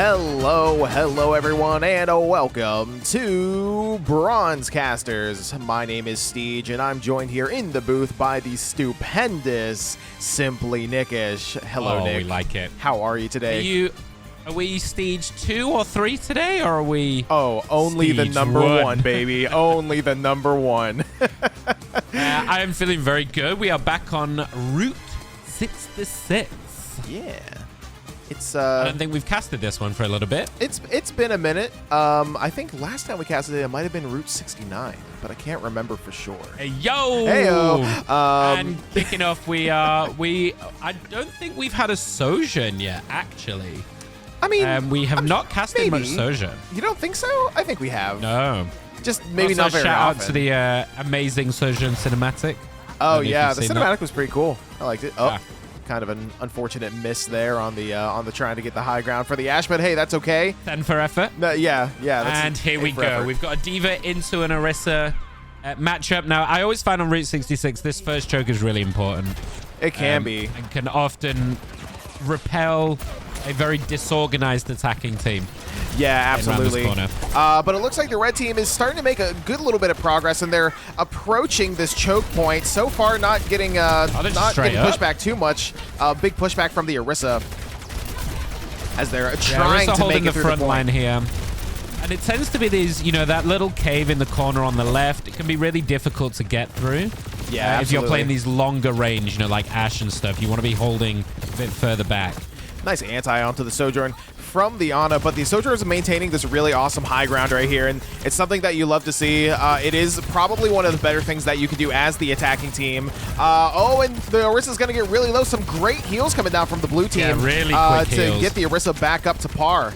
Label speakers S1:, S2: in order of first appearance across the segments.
S1: Hello everyone, and welcome to Bronzcasters. My name is Steej, and I'm joined here in the booth by the stupendous SimplyNickish. Hello, Nick.
S2: We like it.
S1: How are you today?
S2: Are we Steej 2 or 3 today, or are we...
S1: Oh, only the
S2: Steej
S1: number
S2: 1?
S1: one, baby. Only the number one.
S2: I am feeling very good. We are back on Route 66.
S1: Yeah. It's
S2: I don't think we've casted this one for a little bit.
S1: It's been a minute. I think last time we casted it might have been Route 69, but I can't remember for sure.
S2: Hey, yo!
S1: Heyo!
S2: And kicking off, I don't think we've had a Sojourn yet, actually.
S1: I mean,
S2: we have not casted much
S1: maybe.
S2: Sojourn.
S1: You don't think so? I think we have.
S2: No.
S1: Just maybe
S2: Also,
S1: not very
S2: shout
S1: often.
S2: out to the amazing Sojourn cinematic.
S1: Oh
S2: if
S1: yeah,
S2: you've
S1: the
S2: seen
S1: cinematic
S2: that.
S1: was pretty cool. I liked it. Oh,
S2: Yeah.
S1: kind of an unfortunate miss there on the trying to get the high ground for the Ash, but hey, that's okay.
S2: 10 for effort.
S1: No, yeah. That's
S2: And here we
S1: for
S2: go.
S1: effort.
S2: We've got a Diva into an Orisa matchup. Now, I always find on Route 66, this first choke is really important.
S1: It can be.
S2: And can often repel a very disorganized attacking team.
S1: Yeah,
S2: around this
S1: absolutely.
S2: corner.
S1: But it looks like the red team is starting to make a good little bit of progress, and they're approaching this choke point. So far, not getting pushback too much. Big pushback from the Orisa as they're trying
S2: Orisa
S1: to
S2: holding
S1: make it
S2: the
S1: through
S2: front
S1: the
S2: line here. And it tends to be these, that little cave in the corner on the left. It can be really difficult to get through.
S1: Yeah,
S2: if you're
S1: absolutely.
S2: playing these longer range, like Ashe and stuff, you want to be holding a bit further back.
S1: Nice anti onto the Sojourn from the Ana, but the Sojourn is maintaining this really awesome high ground right here, and it's something that you love to see. It is probably one of the better things that you can do as the attacking team. And the Orisa's going to get really low. Some great heals coming down from the blue team.
S2: Yeah, really quick
S1: to
S2: heals.
S1: get the Orisa back up to par.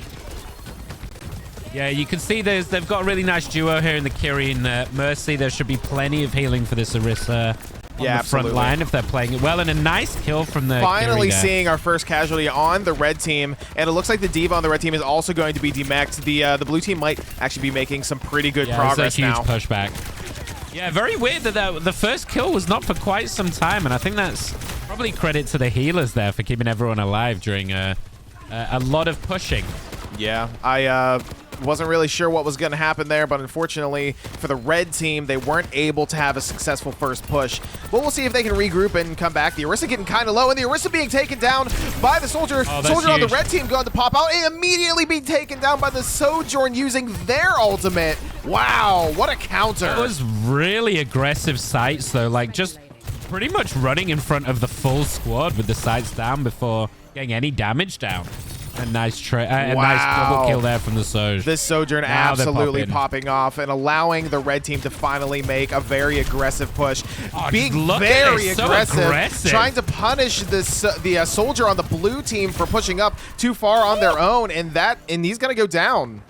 S2: Yeah, you can see they've got a really nice duo here in the Kiri and Mercy. There should be plenty of healing for this Orisa on the front
S1: absolutely.
S2: line if they're playing it well. And a nice kill from the
S1: Finally
S2: Kiri there.
S1: seeing our first casualty on the red team, and it looks like the Diva on the red team is also going to be demexed. The blue team might actually be making some pretty good progress
S2: it's a huge
S1: now.
S2: pushback. Yeah, very weird that the first kill was not for quite some time, and I think that's probably credit to the healers there for keeping everyone alive during a lot of pushing.
S1: Yeah, I wasn't really sure what was going to happen there, but unfortunately for the red team, they weren't able to have a successful first push. But we'll see if they can regroup and come back. The Orisa getting kind of low, and the Orisa being taken down by the Soldier.
S2: Oh, that's
S1: Soldier on the
S2: huge.
S1: red team going to pop out and immediately be taken down by the Sojourn using their ultimate. Wow, what a counter.
S2: That was really aggressive sights, though. Like, just pretty much running in front of the full squad with the sights down before getting any damage down. A nice nice double kill there from the Soj.
S1: This Sojourn
S2: Now they're
S1: absolutely popping off and allowing the red team to finally make a very aggressive push.
S2: Oh,
S1: Being
S2: just look at
S1: very
S2: it, so
S1: aggressive, trying to punish this the Soldier on the blue team for pushing up too far on their own, and he's gonna go down.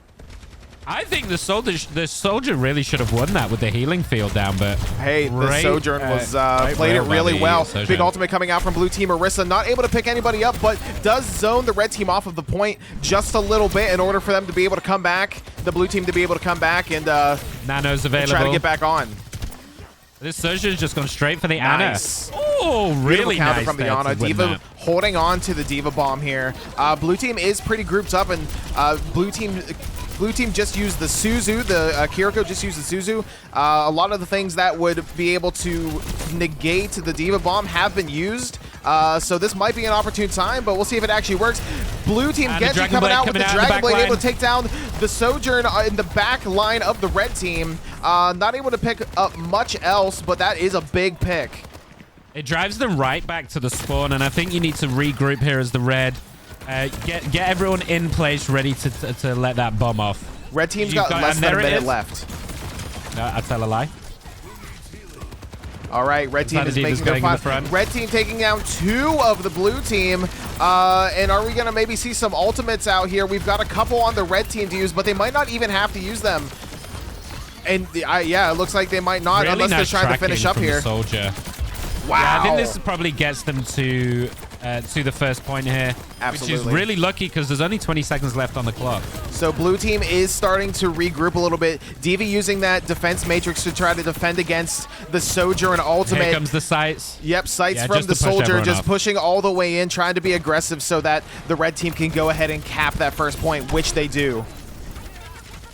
S2: I think the Soldier really should have won that with the healing field down, but
S1: Hey, the Sojourn was played it really well. Big ultimate coming out from blue team. Orisa not able to pick anybody up, but does zone the red team off of the point just a little bit in order for them to be able to come back, the blue team to be able to come back and
S2: Nano's available.
S1: try to get back on.
S2: This Soldier's just gone straight for the
S1: Nice.
S2: Ana. Oh, really
S1: counter
S2: nice
S1: from the
S2: there
S1: Ana.
S2: to win
S1: Diva
S2: that.
S1: holding on to the Diva bomb here. Blue team is pretty grouped up, and blue team just used the Suzu. The Kiriko just used the Suzu. A lot of the things that would be able to negate the Diva bomb have been used. So this might be an opportune time, but we'll see if it actually works. Blue team
S2: And
S1: Genji
S2: the
S1: coming out with the Dragon Blade,
S2: line.
S1: able to take down the Sojourn in the back line of the red team. Not able to pick up much else, but that is a big pick.
S2: It drives them right back to the spawn, and I think you need to regroup here as the red. Get everyone in place, ready to let that bomb off.
S1: Red team's got less than a minute left.
S2: No, I tell a lie.
S1: All right, red team is making their front. Red team taking down 2 of the blue team. And are we going to maybe see some ultimates out here? We've got a couple on the red team to use, but they might not even have to use them. And yeah, it looks like they might not,
S2: really
S1: unless
S2: nice
S1: they're trying to finish up here.
S2: Soldier.
S1: Wow.
S2: Yeah, I think this probably gets them to to the first point here.
S1: Absolutely.
S2: Which is really lucky because there's only 20 seconds left on the clock.
S1: So blue team is starting to regroup a little bit. Diva using that defense matrix to try to defend against the Sojourn ultimate.
S2: Here comes the sights.
S1: Yep, sights from the Soldier, just pushing all the way in, trying to be aggressive so that the red team can go ahead and cap that first point, which they do.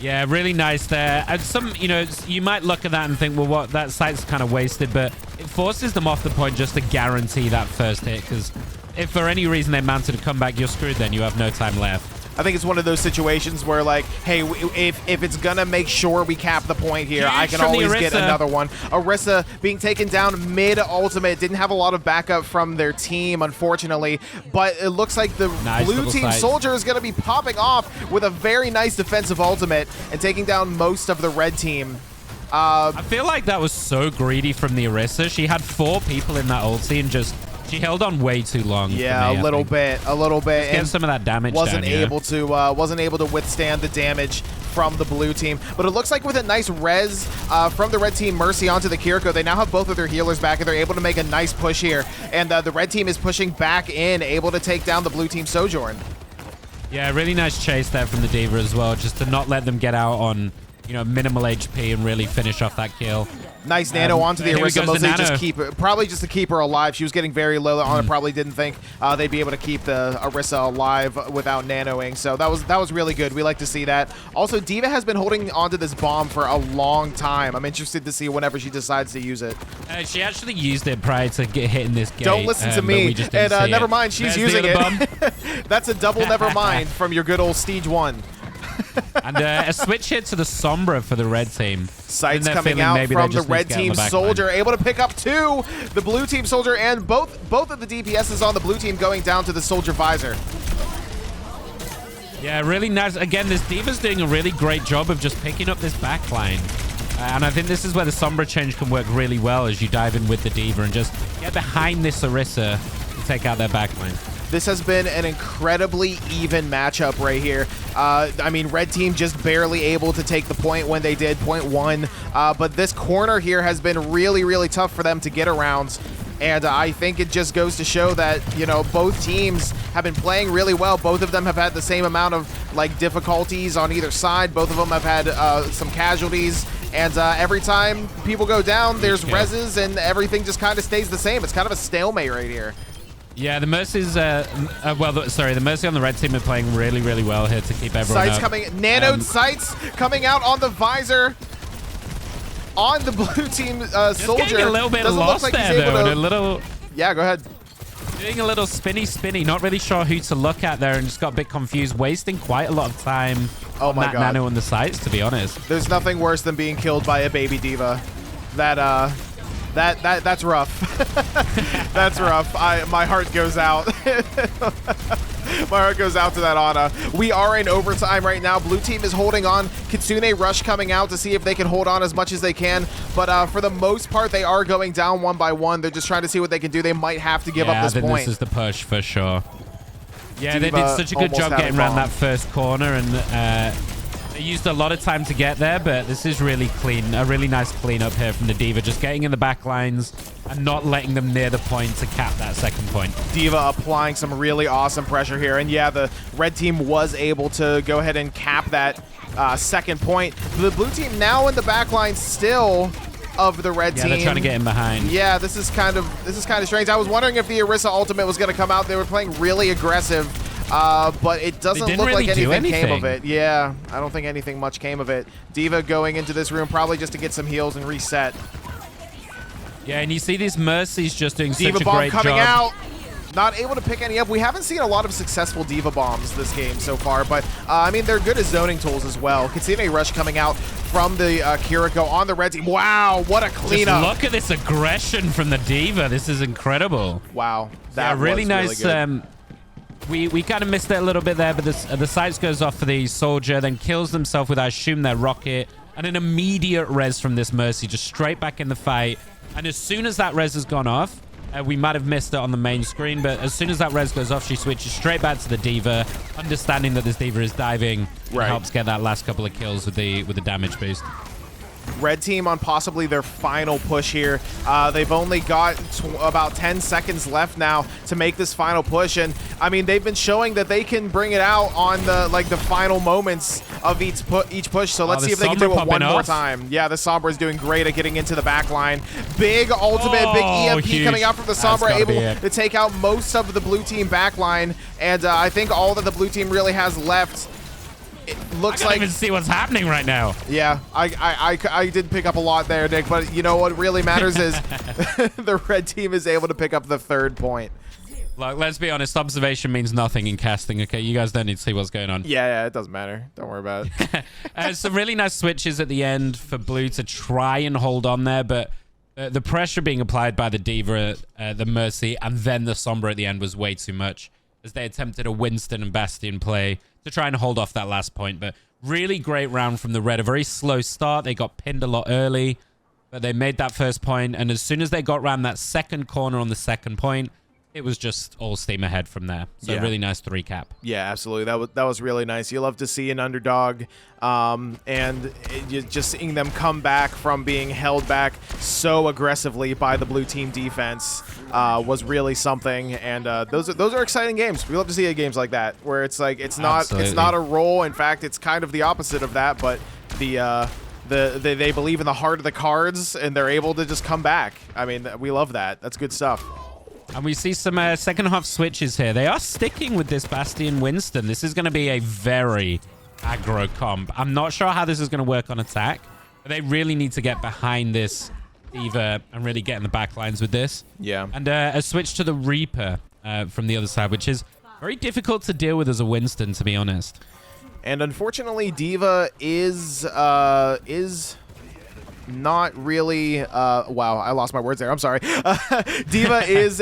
S2: Yeah, really nice there. And some, you know, you might look at that and think, well, what, that site's kind of wasted, but it forces them off the point just to guarantee that first hit, because if for any reason they mounted a comeback, you're screwed then. You have no time left.
S1: I think it's one of those situations where, like, hey, if it's gonna make sure we cap the point here, I can always get another one. Orisa being taken down mid-ultimate. Didn't have a lot of backup from their team, unfortunately, but it looks like the blue team Soldier is gonna be popping off with a very nice defensive ultimate and taking down most of the red team.
S2: I feel like that was so greedy from the Orisa. She had 4 people in that ulti and just... She held on way too long.
S1: Yeah, a little bit.
S2: Get some of that damage.
S1: Wasn't able to withstand the damage from the blue team. But it looks like with a nice res from the red team, Mercy onto the Kiriko, they now have both of their healers back, and they're able to make a nice push here. And the red team is pushing back in, able to take down the blue team Sojourn.
S2: Yeah, really nice chase there from the Diva as well, just to not let them get out on, you know, minimal HP and really finish off that kill.
S1: Nice nano onto the Orisa, mostly probably just to keep her alive. She was getting very low on it. Probably didn't think they'd be able to keep the Orisa alive without nanoing. So that was really good. We like to see that. Also, Diva has been holding onto this bomb for a long time. I'm interested to see whenever she decides to use it.
S2: She actually used it prior to hitting this gate.
S1: Don't listen to me. And never mind, she's using it. That's a double never mind from your good old Steej 1.
S2: And a switch hit to the Sombra for the red team.
S1: Sights coming out from the red team Soldier, able to pick up 2. The blue team Soldier, and both of the DPSs on the blue team going down to the Soldier visor.
S2: Yeah, really nice. Again, this Diva's doing a really great job of just picking up this backline. And I think this is where the Sombra change can work really well as you dive in with the Diva and just get behind this Orisa to take out their backline.
S1: This has been an incredibly even matchup right here. I mean, red team just barely able to take the point when they did, point 1. But this corner here has been really, really tough for them to get around. And I think it just goes to show that, you know, both teams have been playing really well. Both of them have had the same amount of, like, difficulties on either side. Both of them have had some casualties. And every time people go down, there's reses, and everything just kind of stays the same. It's kind of a stalemate right here.
S2: Yeah, the Mercy's, the Mercy on the red team are playing really, really well here to keep everyone
S1: Sights coming, nanoed sights coming out on the visor on the blue team Soldier.
S2: Getting a little bit lost like there, though, and a little...
S1: Yeah, go ahead.
S2: Doing a little spinny, not really sure who to look at there, and just got a bit confused, wasting quite a lot of time on that nano on the sights, to be honest.
S1: There's nothing worse than being killed by a baby Diva. That's rough. That's rough. My heart goes out. My heart goes out to that Ana. We are in overtime right now. Blue team is holding on. Kitsune Rush coming out to see if they can hold on as much as they can. But for the most part, they are going down 1 by 1. They're just trying to see what they can do. They might have to give up this point.
S2: This is the push for sure. Yeah, they did such a good job getting around that first corner, and they used a lot of time to get there, but this is really clean. A really nice cleanup here from the Diva, just getting in the back lines and not letting them near the point to cap that second point.
S1: Diva applying some really awesome pressure here, and yeah, the red team was able to go ahead and cap that second point. The blue team now in the back line still of the red team.
S2: Yeah, they're trying to get in behind.
S1: Yeah, this is kind of strange. I was wondering if the Orisa ultimate was going to come out. They were playing really aggressive. But it doesn't look
S2: really
S1: like anything came of it. Yeah, I don't think anything much came of it. Diva going into this room probably just to get some heals and reset.
S2: Yeah, and you see these Mercies just doing
S1: Diva
S2: such a
S1: bomb
S2: great
S1: coming
S2: job.
S1: out. Not able to pick any up. We haven't seen a lot of successful Diva bombs this game so far, but I mean, they're good as zoning tools as well. Kitsune Rush coming out from the Kiriko on the red team. Wow, what a cleanup.
S2: Just look at this aggression from the Diva. This is incredible.
S1: Wow, that was
S2: really nice. We kind of missed it a little bit there, but the sights goes off for the Soldier, then kills themselves with, I assume, their rocket, and an immediate res from this Mercy, just straight back in the fight. And as soon as that res has gone off, we might have missed it on the main screen, but as soon as that res goes off, she switches straight back to the Diva, understanding that this Diva is diving, and helps get that last couple of kills with the damage boost.
S1: Red team on possibly their final push here. They've only got about 10 seconds left now to make this final push, and I mean they've been showing that they can bring it out on the final moments of each push. So let's see if they can do it one more time. Yeah, the Sombra is doing great at getting into the back line. Big ultimate, big EMP
S2: huge.
S1: coming out from the Sombra, able to take out most of the blue team back line, and I think all that the blue team really has left. It looks like
S2: I can't even see what's happening right now.
S1: Yeah, I did pick up a lot there, Nick, but you know what really matters is the red team is able to pick up the 3rd point.
S2: Look, let's be honest, observation means nothing in casting, okay? You guys don't need to see what's going on.
S1: Yeah, it doesn't matter. Don't worry about it.
S2: Some really nice switches at the end for blue to try and hold on there, but the pressure being applied by the D.Va, the Mercy, and then the Sombra at the end was way too much, as they attempted a Winston and Bastion play to try and hold off that last point. But really great round from the red. A very slow start. They got pinned a lot early, but they made that first point, and as soon as they got around that second corner on the second point, it was just all steam ahead from there. So really nice 3-cap.
S1: Yeah, absolutely. That was really nice. You love to see an underdog, and just seeing them come back from being held back so aggressively by the blue team defense was really something. And those are exciting games. We love to see games like that where it's like it's not a roll. In fact, it's kind of the opposite of that. But they believe in the heart of the cards, and they're able to just come back. I mean, we love that. That's good stuff.
S2: And we see some second half switches here. They are sticking with this Bastion Winston. This is going to be a very aggro comp. I'm not sure how this is going to work on attack, but they really need to get behind this D.Va and really get in the back lines with this.
S1: Yeah.
S2: And a switch to the Reaper from the other side, which is very difficult to deal with as a Winston, to be honest.
S1: And unfortunately, D.Va is not really wow, I lost my words there. I'm sorry. D.Va is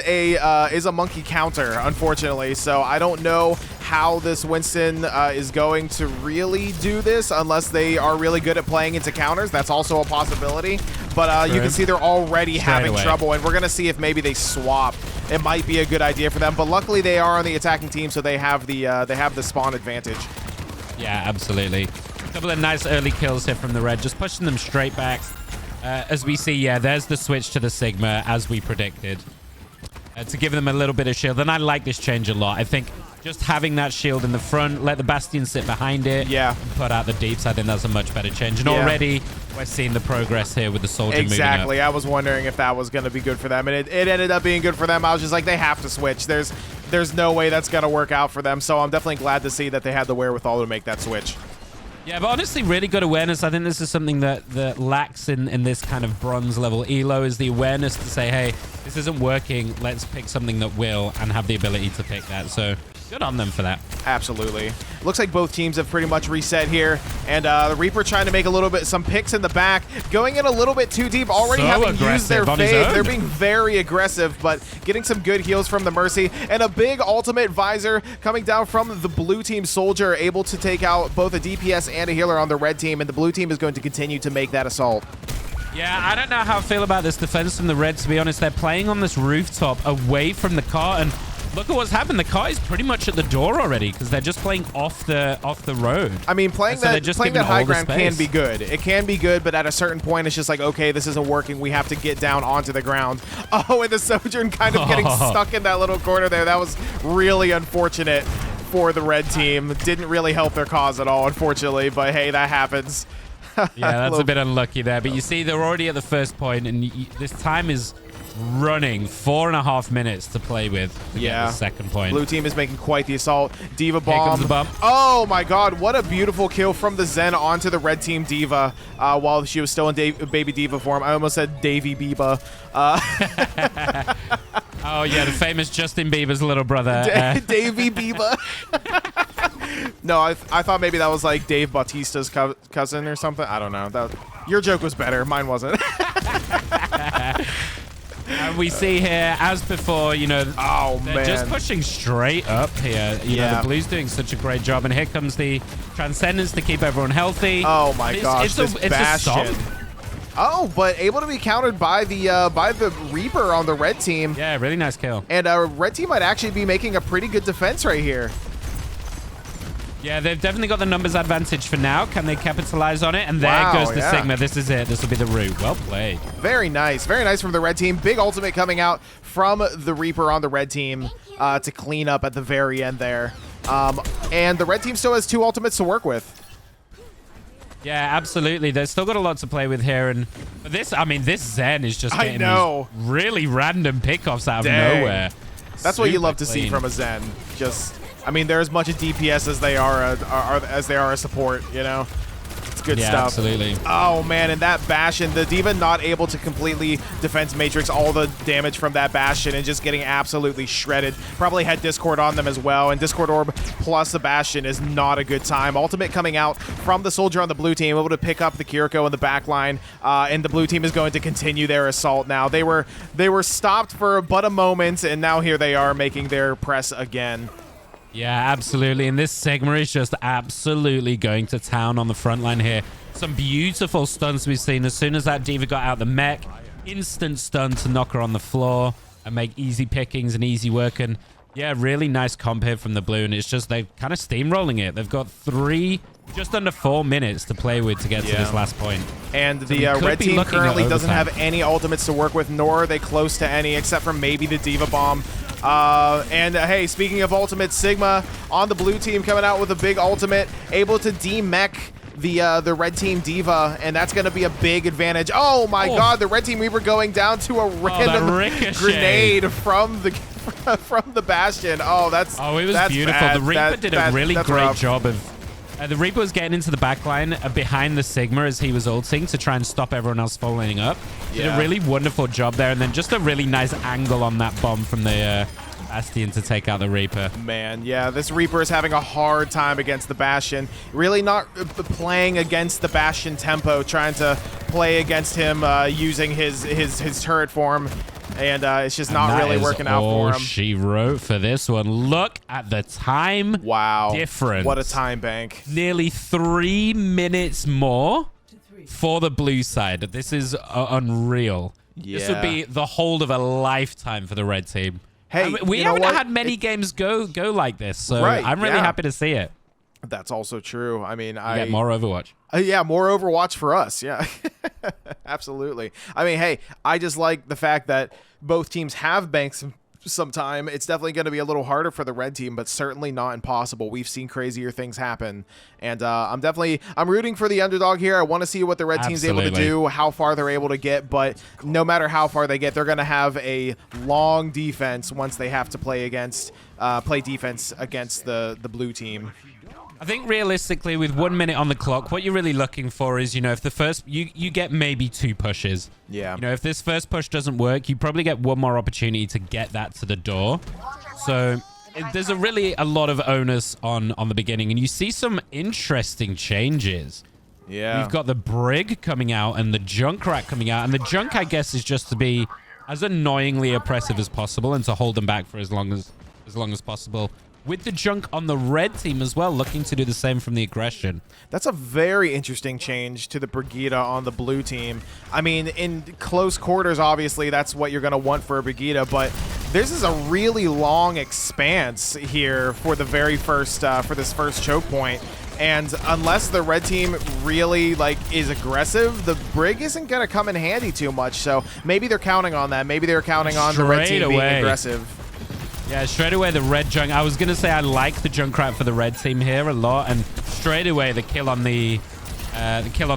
S1: a monkey counter, unfortunately. So I don't know how this Winston is going to really do this unless they are really good at playing into counters. That's also a possibility. But you can see they're already having trouble, and we're going to see if maybe they swap. It might be a good idea for them, but luckily they are on the attacking team, so they have the spawn advantage.
S2: Yeah, absolutely. A couple of nice early kills here from the red, just pushing them straight back. As we see, yeah, there's the switch to the Sigma, as we predicted, to give them a little bit of shield. And I like this change a lot. I think just having that shield in the front, let the Bastion sit behind it, and put out the deeps, I think that's a much better change. And already we're seeing the progress here with the soldier moving up.
S1: I was wondering if that was going to be good for them, and it ended up being good for them. I was just like, they have to switch. There's no way that's going to work out for them, so I'm definitely glad to see that they had the wherewithal to make that switch.
S2: Yeah, but honestly, really good awareness. I think this is something that lacks in this kind of bronze level elo, is the awareness to say, hey, this isn't working. Let's pick something that will, and have the ability to pick that. So good on them for that.
S1: Absolutely. Looks like both teams have pretty much reset here, and the Reaper trying to make some picks in the back, going in a little bit too deep, already having used their fade. They're being very aggressive, but getting some good heals from the Mercy, and a big ultimate visor coming down from the blue team soldier, able to take out both a DPS and a healer on the red team, and the blue team is going to continue to make that assault.
S2: Yeah, I don't know how I feel about this defense from the red, to be honest. They're playing on this rooftop away from the car, and look at what's happened. The car is pretty much at the door already because they're just playing off the road.
S1: I mean, playing that high ground can be good. It can be good, but at a certain point, it's just like, okay, this isn't working. We have to get down onto the ground. Oh, and the Sojourn kind of getting stuck in that little corner there. That was really unfortunate for the red team. Didn't really help their cause at all, unfortunately, but hey, that happens.
S2: Yeah, that's a bit unlucky there. But you see, they're already at the first point, and this time is running 4.5 minutes to play with to get the second point.
S1: Blue team is making quite the assault. D.Va bomb.
S2: Here comes the bump.
S1: Oh my god, what a beautiful kill from the Zen onto the red team D.Va while she was still in baby D.Va form. I almost said Davy Biba.
S2: Oh yeah, the famous Justin Bieber's little brother.
S1: Davy Biba. No, I thought maybe that was like Dave Bautista's cousin or something. I don't know. Your joke was better. Mine wasn't.
S2: And we see here, as before, you know, they're just pushing straight up here. You know, the Blues doing such a great job. And here comes the Transcendence to keep everyone healthy.
S1: Oh my gosh,
S2: it's Bastion.
S1: Oh, but able to be countered by the Reaper on the red team.
S2: Yeah, really nice kill.
S1: And red team might actually be making a pretty good defense right here.
S2: Yeah, they've definitely got the numbers advantage for now. Can they capitalize on it? And there goes the Sigma. This is it. This will be the route. Well played.
S1: Very nice. Very nice from the red team. Big ultimate coming out from the Reaper on the red team to clean up at the very end there. And the red team still has 2 ultimates to work with.
S2: Yeah, absolutely. They've still got a lot to play with here. And this, I mean, this Zen is just getting these really random pickoffs out of nowhere.
S1: That's what you love to see from a Zen. Just, I mean, they're as much a DPS as they are a support, you know? It's good stuff.
S2: Absolutely.
S1: Oh, man, and that Bastion, the D.Va not able to completely defense matrix all the damage from that Bastion and just getting absolutely shredded. Probably had Discord on them as well, and Discord Orb plus the Bastion is not a good time. Ultimate coming out from the Soldier on the blue team, able to pick up the Kiriko in the back line, and the blue team is going to continue their assault now. They were stopped for but a moment, and now here they are making their press again.
S2: Yeah, absolutely. And this Sigma is just absolutely going to town on the front line here. Some beautiful stuns we've seen. As soon as that D.Va got out the mech, instant stun to knock her on the floor and make easy pickings and easy work. And yeah, really nice comp here from the blue. And it's just they're kind of steamrolling it. They've got just under 4 minutes to play with to get to this last point.
S1: And the red team currently doesn't have any ultimates to work with, nor are they close to any, except for maybe the D.Va bomb. Hey, speaking of ultimate, Sigma on the blue team coming out with a big ultimate, able to de-mech the red team D.Va, and that's going to be a big advantage. Oh my god, the red team Reaper going down to a random grenade from the Bastion. Oh, that's
S2: it was beautiful.
S1: Bad.
S2: The Reaper did a really great job of the Reaper was getting into the backline behind the Sigma as he was ulting to try and stop everyone else following up. Did a really wonderful job there, and then just a really nice angle on that bomb from the Bastion to take out the Reaper.
S1: Man, yeah, this Reaper is having a hard time against the Bastion. Really not playing against the Bastion tempo, trying to play against him using his turret form. And it's just not really working out for him.
S2: She wrote for this one. Look at the time difference.
S1: What a time bank.
S2: Nearly 3 minutes more for the blue side. This is unreal. Yeah. This would be the hold of a lifetime for the red team. Hey, I mean, we haven't had many games go like this, so I'm really happy to see it.
S1: That's also true. I mean,
S2: I get more Overwatch.
S1: Yeah, more Overwatch for us. Yeah, absolutely. I mean, hey, I just like the fact that both teams have banks sometime. It's definitely going to be a little harder for the red team, but certainly not impossible. We've seen crazier things happen, and I'm rooting for the underdog here. I want to see what the red team's able to do, how far they're able to get, but no matter how far they get, they're going to have a long defense once they have to play defense against the blue team.
S2: I think realistically, with 1 minute on the clock, what you're really looking for is, if the first you get maybe 2 pushes.
S1: Yeah.
S2: If this first push doesn't work, you probably get one more opportunity to get that to the door. So there's a lot of onus on the beginning, and you see some interesting changes.
S1: Yeah.
S2: You've got the Brig coming out and the Junkrat coming out, and the Junk, I guess, is just to be as annoyingly oppressive as possible and to hold them back for as long as possible. With the Junk on the red team as well, looking to do the same from the aggression.
S1: That's a very interesting change to the Brigida on the blue team. I mean, in close quarters, obviously, that's what you're going to want for a Brigida, but this is a really long expanse here for the very first, for this first choke point. And unless the red team really is aggressive, the Brig isn't going to come in handy too much. So maybe they're counting on that. Maybe they're counting on the red team being aggressive.
S2: Yeah, straight away the red Junk. I was going to say I like the Junkrat for the red team here a lot. And straight away the kill on the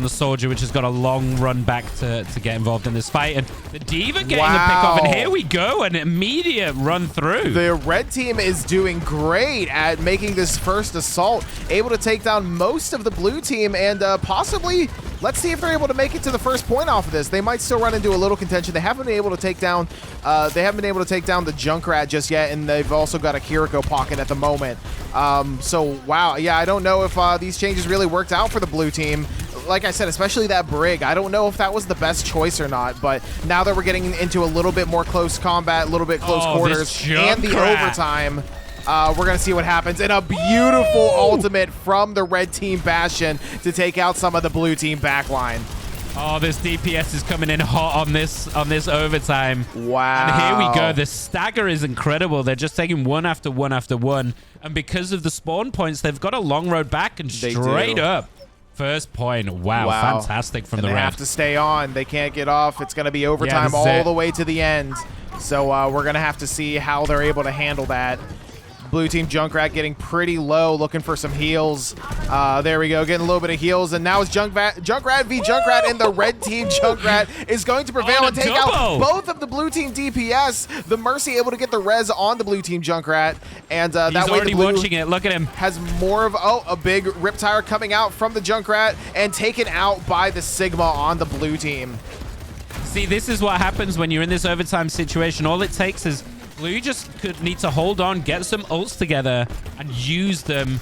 S2: Soldier, which has got a long run back to get involved in this fight. And the D.Va getting the pick off. And here we go, an immediate run through.
S1: The red team is doing great at making this first assault. Able to take down most of the blue team and possibly... Let's see if they're able to make it to the first point off of this. They might still run into a little contention. They haven't been able to take down the Junkrat just yet, and they've also got a Kiriko pocket at the moment. So wow, yeah, I don't know if these changes really worked out for the blue team. Like I said, especially that Brig. I don't know if that was the best choice or not, but now that we're getting into a little bit more close combat, a little bit close quarters, and the overtime, we're going to see what happens. And a beautiful ultimate from the red team Bastion to take out some of the blue team backline.
S2: Oh, this DPS is coming in hot on this overtime.
S1: Wow.
S2: And here we go. The stagger is incredible. They're just taking one after one after one. And because of the spawn points, they've got a long road back and straight up. First point. Wow. Fantastic from the Red.
S1: They have to stay on. They can't get off. It's going to be overtime all the way to the end. So we're going to have to see how they're able to handle that. Blue team Junkrat getting pretty low, looking for some heals. There we go, getting a little bit of heals. And now it's Junkrat v Junkrat, and the red team Junkrat is going to prevail and take out both of the blue team DPS. The Mercy able to get the res on the blue team Junkrat. And that way
S2: already watching it. Look at him.
S1: Has more of, a big Riptire coming out from the Junkrat and taken out by the Sigma on the blue team.
S2: See, this is what happens when you're in this overtime situation. All it takes is Blue just need to hold on, get some ults together, and use them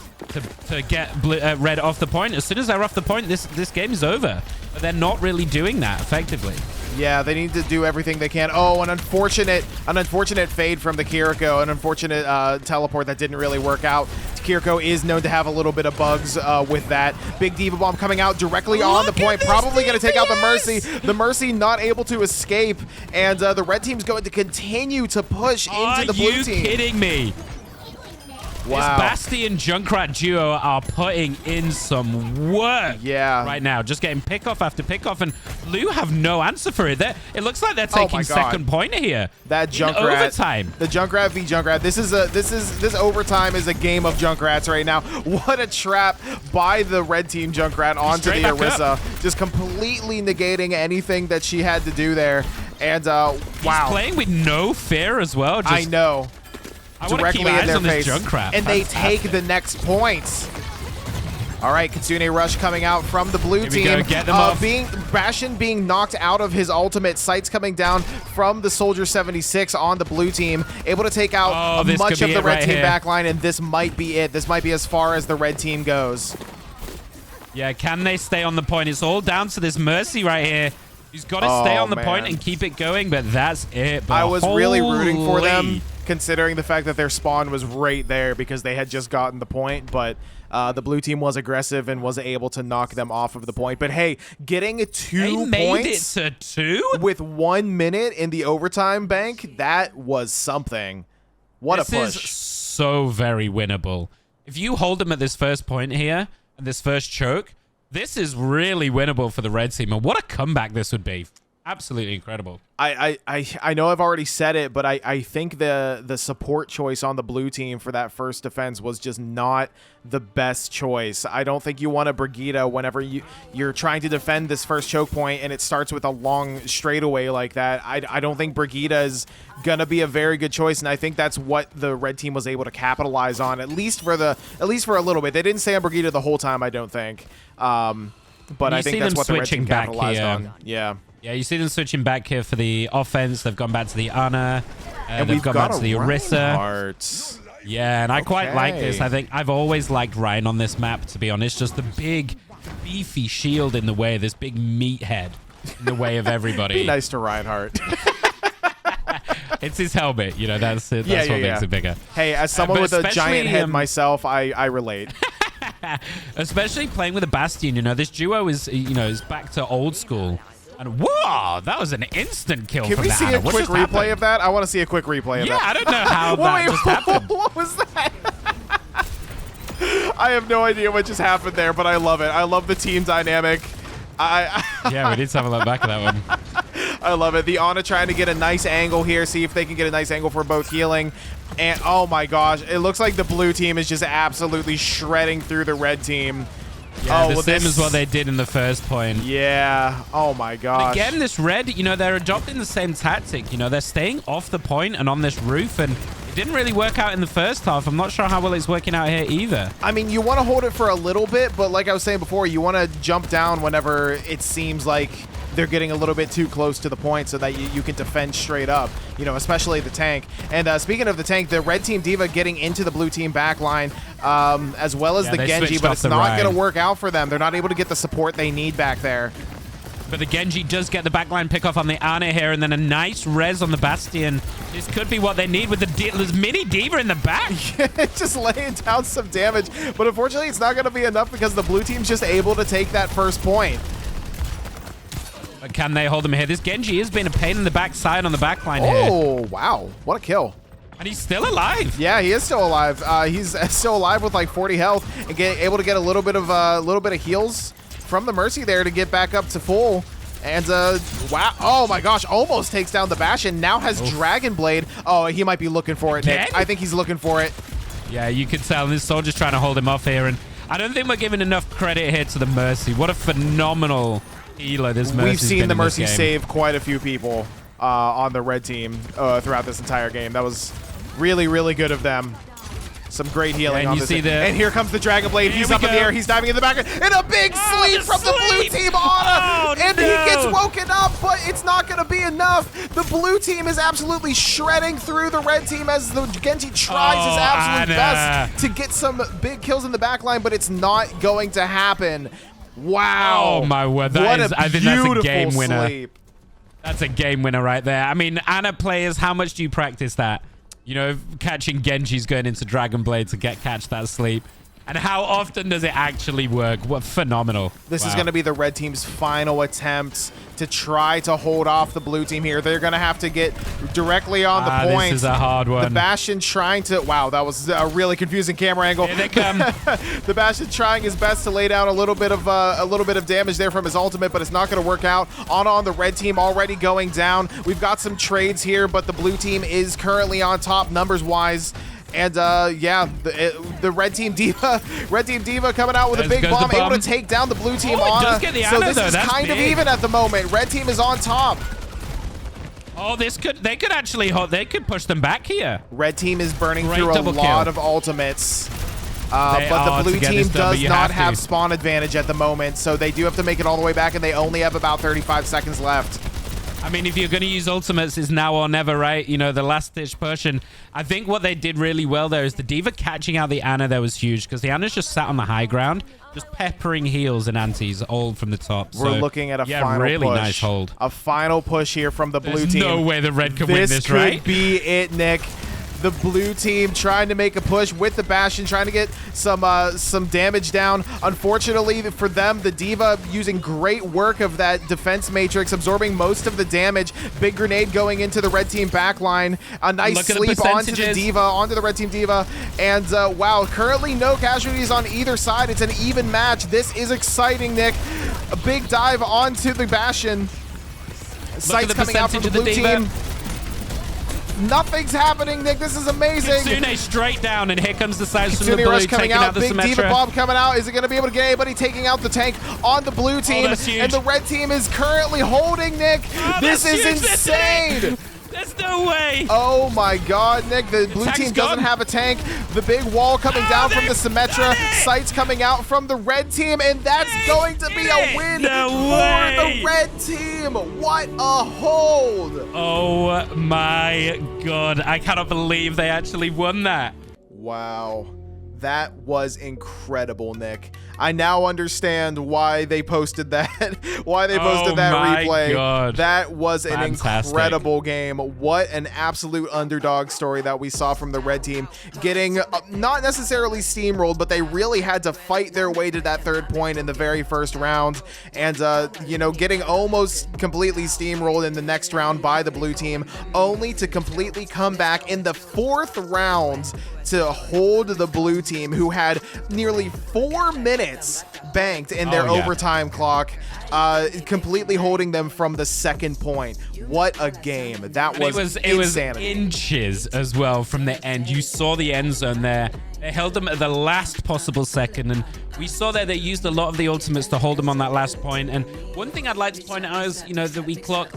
S2: to get Red off the point. As soon as they're off the point, this game is over. But they're not really doing that effectively.
S1: Yeah, they need to do everything they can. Oh, an unfortunate fade from the Kiriko, an unfortunate teleport that didn't really work out. Kiriko is known to have a little bit of bugs with that. Big Diva Bomb coming out directly on the point, probably going to take out the Mercy. The Mercy not able to escape, and the red team's going to continue to push into the blue team.
S2: Are you kidding me?
S1: Wow.
S2: This Bastion Junkrat duo are putting in some work right now. Just getting pickoff after pickoff, and Blue have no answer for it. It looks like they're taking second point here.
S1: That Junkrat overtime. The Junkrat v Junkrat. This overtime is a game of Junkrats right now. What a trap by the red team Junkrat onto the Orisa. Just completely negating anything that she had to do there. And wow.
S2: He's playing with no fear as well.
S1: I know. Directly in their face, and they take the next points. All right, Kitsune Rush coming out from the blue team.
S2: Get them off.
S1: Bastion being knocked out of his ultimate. Sights coming down from the Soldier 76 on the blue team. Able to take out much of the red team backline, and this might be it. This might be as far as the red team goes.
S2: Yeah, can they stay on the point? It's all down to this Mercy right here. He's got to stay on the point and keep it going, but that's it. But
S1: I was really rooting for them, considering the fact that their spawn was right there because they had just gotten the point, but the blue team was aggressive and was able to knock them off of the point. But hey, getting 2 points
S2: it to 2
S1: with 1 minute in the overtime bank, that was something. What a push.
S2: This is so very winnable. If you hold them at this first point here, and this first choke, this is really winnable for the red team, and what a comeback this would be. Absolutely incredible.
S1: I know I've already said it, but I think the support choice on the blue team for that first defense was just not the best choice. I don't think you want a Brigitte whenever you're trying to defend this first choke point and it starts with a long straightaway like that. I don't think Brigitte is gonna be a very good choice, and I think that's what the red team was able to capitalize on, at least for a little bit. They didn't stay on Brigitte the whole time, I don't think. But I think that's what the red team capitalized on. Yeah.
S2: Yeah, you see them switching back here for the offense. They've gone back to the Ana. And they've gone back to the Orisa. Yeah, and I quite like this. I think I've always liked Ryan on this map, to be honest. Just the big, beefy shield in the way. This big meathead in the way of everybody.
S1: Be nice to Reinhardt.
S2: It's his helmet. You know, that's it. That's what makes it bigger.
S1: Hey, as someone with a giant head myself, I relate.
S2: Especially playing with a Bastion, you know, this duo is, is back to old school. And whoa, that was an instant kill from that.
S1: Can we see a quick replay of that? I want to see a quick replay of that.
S2: Yeah, I don't know how that just happened.
S1: What was that? I have no idea what just happened there, but I love it. I love the team dynamic.
S2: Yeah, we need to have a look back at that one.
S1: I love it. The Ana trying to get a nice angle here, see if they can get a nice angle for both healing. And oh my gosh, it looks like the blue team is just absolutely shredding through the red team.
S2: Yeah, the same as what they did in the first point.
S1: Yeah. Oh my gosh.
S2: But again, this red, they're adopting the same tactic. They're staying off the point and on this roof, and it didn't really work out in the first half. I'm not sure how well it's working out here either.
S1: I mean, you want to hold it for a little bit, but like I was saying before, you want to jump down whenever it seems like they're getting a little bit too close to the point so that you can defend straight up, especially the tank. And speaking of the tank, the red team Diva getting into the blue team backline, as well as the Genji, but it's not going to work out for them. They're not able to get the support they need back there.
S2: But the Genji does get the backline pick off on the Ana here, and then a nice res on the Bastion. This could be what they need with the mini Diva in the back.
S1: Just laying down some damage. But unfortunately, it's not going to be enough because the blue team's just able to take that first point.
S2: But can they hold him here? This Genji has been a pain in the backside on the backline here.
S1: Oh, wow. What a kill.
S2: And he's still alive.
S1: Yeah, he is still alive. He's still alive with like 40 health and able to get a little bit of heals from the Mercy there to get back up to full. And wow, oh my gosh, almost takes down the Bastion. Now has Dragon Blade. Oh, he might be looking for it, Nick. I think he's looking for it.
S2: Yeah, you can tell this soldier's trying to hold him off here, and I don't think we're giving enough credit here to the Mercy. What a phenomenal healer this Mercy's
S1: We've seen
S2: been
S1: the
S2: in this
S1: Mercy
S2: game.
S1: save quite a few people on the red team throughout this entire game. That was really, really good of them. Some great healing on this. And here comes the Dragon Blade. He's up in the air. He's diving in the back. And a big sleep from the blue team on him. And he gets woken up, but it's not going to be enough. The blue team is absolutely shredding through the red team as the Genji tries his absolute best to get some big kills in the back line, but it's not going to happen. Wow.
S2: Oh, my word. I think that's a game winner. That's a game winner right there. I mean, Ana players, how much do you practice that? You know, catching Genjis going into Dragon Blade to catch that sleep. And how often does it actually work? What phenomenal.
S1: This is going to be the red team's final attempt to try to hold off the blue team here. They're going to have to get directly on the point.
S2: This is a hard one.
S1: The Bastion trying to... Wow, that was a really confusing camera angle.
S2: Here they come.
S1: The Bastion trying his best to lay down a little bit of damage there from his ultimate, but it's not going to work out. On the red team already going down. We've got some trades here, but the blue team is currently on top numbers-wise. And yeah, the red team diva coming out with a big bomb, able to take down the blue team. So this is kind of even at the moment. Red team is on top.
S2: Oh, they could push them back here.
S1: Red team is burning through a lot of ultimates. But the blue team does not have spawn advantage at the moment, so they do have to make it all the way back, and they only have about 35 seconds left.
S2: I mean, if you're going to use ultimates, it's now or never, right? You know, the last-ditch push. And I think what they did really well there is the diva catching out the Ana there was huge, because the Ana's just sat on the high ground, just peppering heals and antis all from the top.
S1: We're looking at a final
S2: really
S1: push.
S2: Nice hold.
S1: A final push here from the blue team.
S2: No way the red can win this, right?
S1: This could be it, Nick. The blue team trying to make a push with the Bastion, trying to get some damage down. Unfortunately for them, the diva using great work of that defense matrix, absorbing most of the damage. Big grenade going into the red team backline. A nice sleep onto the diva, onto the red team diva. And wow, currently no casualties on either side. It's an even match. This is exciting, Nick. A big dive onto the Bastion. Sights coming out from the blue team. Nothing's happening, Nick. This is amazing.
S2: Kitsune straight down, and here comes the sides from the blue,
S1: Rush coming
S2: taking
S1: out.
S2: the
S1: Big
S2: Symmetra.
S1: diva bomb coming out. Is it going to be able to get anybody taking out the tank on the blue team?
S2: That's huge.
S1: And the red team is currently holding, Nick. This is insane.
S2: There's no way.
S1: Oh my God, Nick. The blue team doesn't have a tank. The big wall coming down from the Symmetra. Sights coming out from the red team, and that's going to be a win for the red team. What a hold.
S2: Oh my God. I cannot believe they actually won that.
S1: Wow. That was incredible, Nick. I now understand why they posted that. Why they posted that replay.
S2: God.
S1: That was an incredible game. What an absolute underdog story that we saw from the red team. Getting not necessarily steamrolled, but they really had to fight their way to that third point in the very first round. And, you know, getting almost completely steamrolled in the next round by the blue team, only to completely come back in the fourth round to hold the blue team, who had nearly 4 minutes banked in their overtime clock, completely holding them from the second point. What a game. That was insanity.
S2: It was inches as well from the end. You saw the end zone there. They held them at the last possible second, and we saw that they used a lot of the ultimates to hold them on that last point. And one thing I'd like to point out is, you know, that we clocked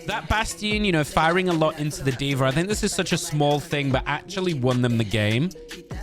S2: that Bastion, you know, firing a lot into the diva. I think this is such a small thing, but actually won them the game.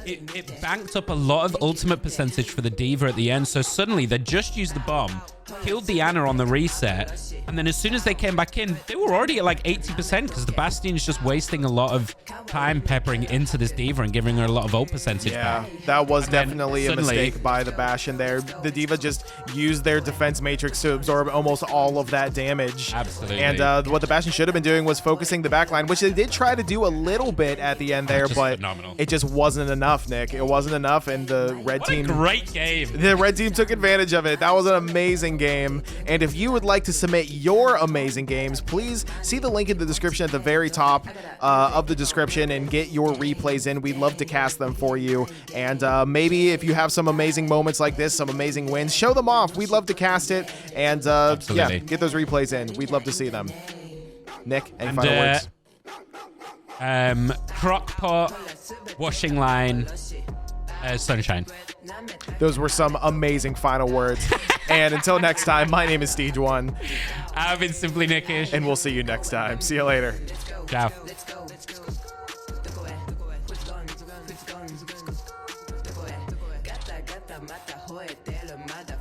S2: It banked up a lot of ultimate percentage for the diva at the end. So suddenly they just used the bomb, killed the Ana on the reset, and then as soon as they came back in, they were already at like 80% because the Bastion's just wasting a lot of time peppering into this diva and giving her a lot of ult percentage back.
S1: That was definitely a mistake by the Bastion there. The diva just used their defense matrix to absorb almost all of that damage.
S2: Absolutely.
S1: And what the Bastion should have been doing was focusing the backline, which they did try to do a little bit at the end there, but it just wasn't enough, Nick. It wasn't enough, and the red team...
S2: What a great game.
S1: The red team took advantage of it. That was an amazing amazing game. And if you would like to submit your amazing games, please see the link in the description at the very top of the description and get your replays in. We'd love to cast them for you. And maybe if you have some amazing moments like this, some amazing wins, show them off. We'd love to cast it. And yeah, get those replays in. We'd love to see them. Nick, any final words?
S2: Crockpot, washing line, sunshine.
S1: Those were some amazing final words. And until next time, my name is Steej1.
S2: I've been SimplyNickish.
S1: And we'll see you next time. See you later.
S2: Ciao.
S3: Gata, mata, joder, te lo mata.